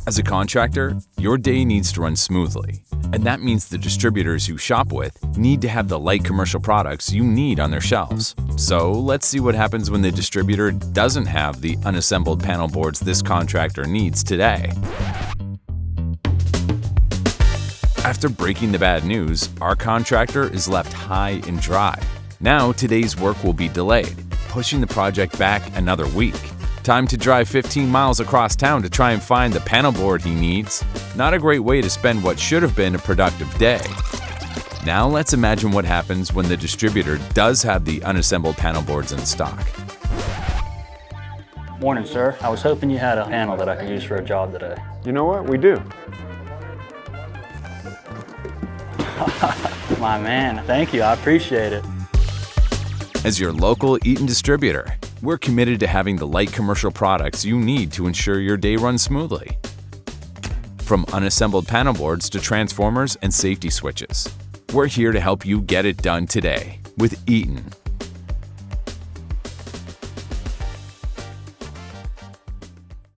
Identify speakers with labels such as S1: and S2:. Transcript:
S1: As a contractor, your day needs to run smoothly, and that means the distributors you shop with need to have the light commercial products you need on their shelves. So let's see what happens when the distributor doesn't have the unassembled panel boards this contractor needs today. After breaking the bad news, our contractor is left high and dry. Now today's work will be delayed, pushing the project back another week. Time to drive 15 miles across town to try and find the panel board he needs. Not a great way to spend what should have been a productive day. Now let's imagine what happens when the distributor does have the unassembled panel boards in stock.
S2: Morning, sir. I was hoping you had a panel that I could use for a job today.
S3: You know what? We do.
S2: My man, thank you. I appreciate it.
S1: As your local Eaton distributor, we're committed to having the light commercial products you need to ensure your day runs smoothly. From unassembled panel boards to transformers and safety switches, we're here to help you get it done today with Eaton.